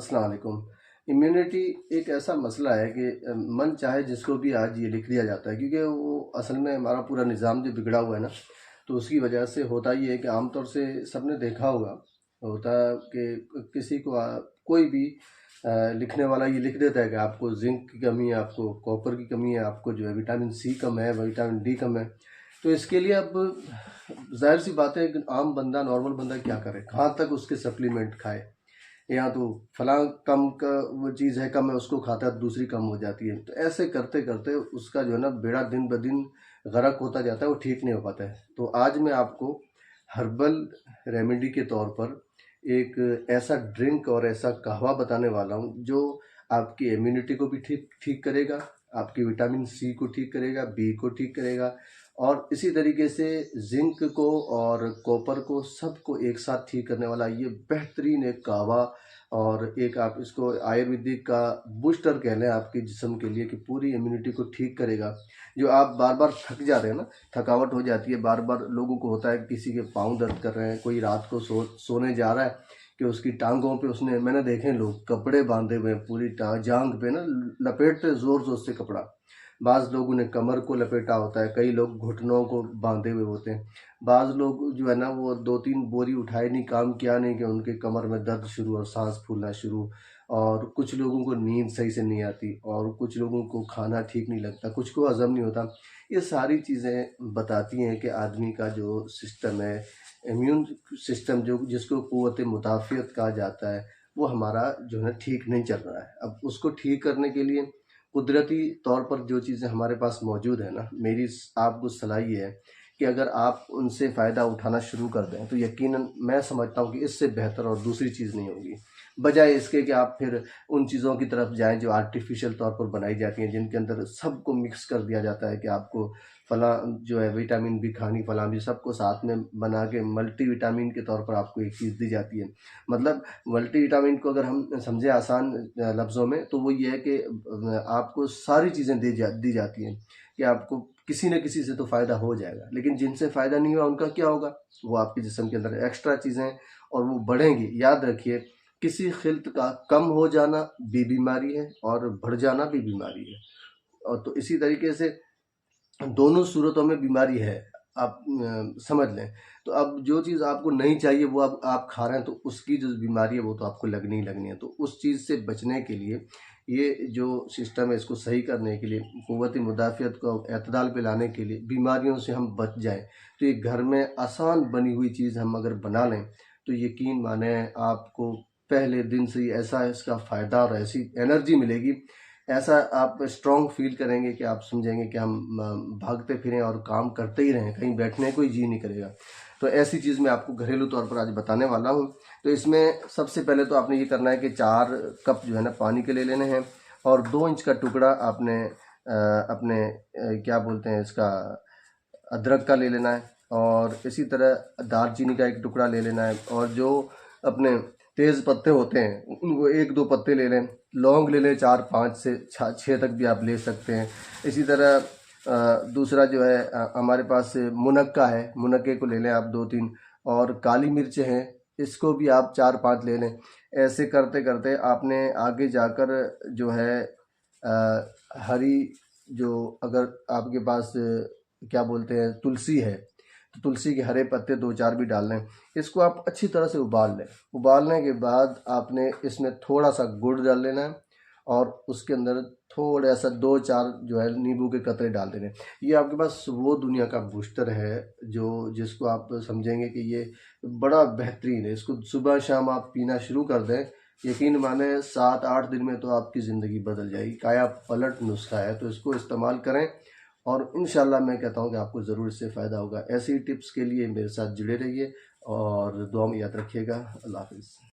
अस्सलाम वालेकुम। इम्यूनिटी एक ऐसा मसला है कि मन चाहे जिसको भी आज ये लिख दिया जाता है, क्योंकि वो असल में हमारा पूरा निज़ाम जो बिगड़ा हुआ है ना, तो उसकी वजह से होता ये है कि आमतौर से सबने देखा होगा, होता कि किसी को कोई भी लिखने वाला ये लिख देता है कि आपको जिंक की कमी है, आपको कॉपर की कमी है, आपको जो है विटामिन सी कम है, विटामिन डी कम है। तो इसके लिए अब जाहिर सी बात है, एक आम बंदा, नॉर्मल बंदा क्या करे, कहाँ तक उसके सप्लीमेंट खाए। या तो फलां कम का वो चीज़ है कम है, उसको खाता है तो दूसरी कम हो जाती है। तो ऐसे करते करते उसका जो है ना बेड़ा दिन ब दिन गर्क होता जाता है, वो ठीक नहीं हो पाता है। तो आज मैं आपको हर्बल रेमेडी के तौर पर एक ऐसा ड्रिंक और ऐसा कहवा बताने वाला हूँ जो आपकी इम्यूनिटी को भी ठीक ठीक करेगा, आपकी विटामिन सी को ठीक करेगा, बी को ठीक करेगा, और इसी तरीके से जिंक को और कॉपर को सबको एक साथ ठीक करने वाला ये बेहतरीन एक कहवा। और एक आप इसको आयुर्वेदिक का बूस्टर कह लें आपके जिस्म के लिए, कि पूरी इम्यूनिटी को ठीक करेगा। जो आप बार बार थक जा रहे हैं ना, थकावट हो जाती है, बार बार लोगों को होता है, किसी के पाँव दर्द कर रहे हैं, कोई रात को सोने जा रहा है कि उसकी टांगों पे उसने, मैंने देखे हैं लोग कपड़े बांधे हुए हैं, पूरी जांग पे ना लपेटते जोर जोर से कपड़ा। बाज़ लोगों ने कमर को लपेटा होता है, कई लोग घुटनों को बांधे हुए होते हैं। बाज़ लोग जो है ना वो 2-3 बोरी उठाए नहीं, काम किया नहीं, कि उनके कमर में दर्द शुरू और सांस फूलना शुरू। और कुछ लोगों को नींद सही से नहीं आती, और कुछ लोगों को खाना ठीक नहीं लगता, कुछ को हजम नहीं होता। ये सारी चीज़ें बताती हैं कि आदमी का जो सिस्टम है, इम्यून सिस्टम, जो जिसको क़ुव्वत मुदाफ़ियत कहा जाता है, वो हमारा जो है ठीक नहीं चल रहा है। अब उसको ठीक करने के लिए कुदरती तौर पर जो चीज़ें हमारे पास मौजूद है ना, मेरी आपको सलाह ये है कि अगर आप उनसे फ़ायदा उठाना शुरू कर दें तो यकीनन मैं समझता हूँ कि इससे बेहतर और दूसरी चीज़ नहीं होगी, बजाय इसके कि आप फिर उन चीज़ों की तरफ जाएं जो आर्टिफिशियल तौर पर बनाई जाती हैं, जिनके अंदर सबको मिक्स कर दिया जाता है कि आपको फलां जो है विटामिन भी खानी, फलां भी, सबको साथ में बना के मल्टी विटामिन के तौर पर आपको एक चीज़ दी जाती है। मतलब मल्टी विटामिन को अगर हम समझे आसान लफ्ज़ों में, तो वो ये है कि आपको सारी चीज़ें दी जाती हैं कि आपको किसी न किसी से तो फ़ायदा हो जाएगा, लेकिन जिनसे फ़ायदा नहीं हुआ उनका क्या होगा? वो आपके जिस्म के अंदर एक्स्ट्रा चीज़ें, और वो बढ़ेंगी। याद रखिए, किसी खिल्त का कम हो जाना भी बीमारी है, और बढ़ जाना भी बीमारी है। और तो इसी तरीके से दोनों सूरतों में बीमारी है, आप समझ लें। तो अब जो चीज़ आपको नहीं चाहिए वो अब आप खा रहे हैं, तो उसकी जो बीमारी है वो तो आपको लगनी ही लगनी है। तो उस चीज़ से बचने के लिए, ये जो सिस्टम है इसको सही करने के लिए, क़ुव्वत मुदाफ़ियत को एतदाल पे लाने के लिए, बीमारियों से हम बच जाएं, तो ये घर में आसान बनी हुई चीज़ हम अगर बना लें, तो यकीन माने आपको पहले दिन से ही ऐसा इसका फ़ायदा और ऐसी एनर्जी मिलेगी, ऐसा आप स्ट्रॉन्ग फील करेंगे कि आप समझेंगे कि हम भागते फिरें और काम करते ही रहें, कहीं बैठने को ही जी नहीं करेगा। तो ऐसी चीज़ मैं आपको घरेलू तौर पर आज बताने वाला हूँ। तो इसमें सबसे पहले तो आपने ये करना है कि 4 कप जो है ना पानी के ले लेने हैं, और 2 इंच का टुकड़ा आपने अपने क्या बोलते हैं इसका, अदरक का ले लेना है। और इसी तरह दालचीनी का एक टुकड़ा ले लेना है, और जो अपने तेज़ पत्ते होते हैं उनको 1-2 पत्ते ले लें। लौंग ले लें 4-5 से 6 तक भी आप ले सकते हैं। इसी तरह दूसरा जो है हमारे पास मुनक्का है, मुनक्के को ले लें आप 2-3, और काली मिर्च हैं, इसको भी आप 4-5 ले लें। ऐसे करते करते आपने आगे जाकर जो है हरी, जो अगर आपके पास क्या बोलते हैं तुलसी है, तो तुलसी के हरे पत्ते 2-4 भी डाल लें। इसको आप अच्छी तरह से उबाल लें। उबालने के बाद आपने इसमें थोड़ा सा गुड़ डाल लेना है, और उसके अंदर थोड़ा सा 2-4 जो है नींबू के कतरे डाल देने। ये आपके पास वो दुनिया का बूस्टर है जो जिसको आप समझेंगे कि ये बड़ा बेहतरीन है। इसको सुबह शाम आप पीना शुरू कर दें, यकीन माने 7-8 दिन में तो आपकी ज़िंदगी बदल जाएगी। काया पलट नुस्खा है, तो इसको इस्तेमाल करें, और इंशाल्लाह मैं कहता हूँ कि आपको ज़रूर इससे फ़ायदा होगा। ऐसी टिप्स के लिए मेरे साथ जुड़े रहिए, और दुआ में याद रखिएगा। अल्लाह हाफ़िज़।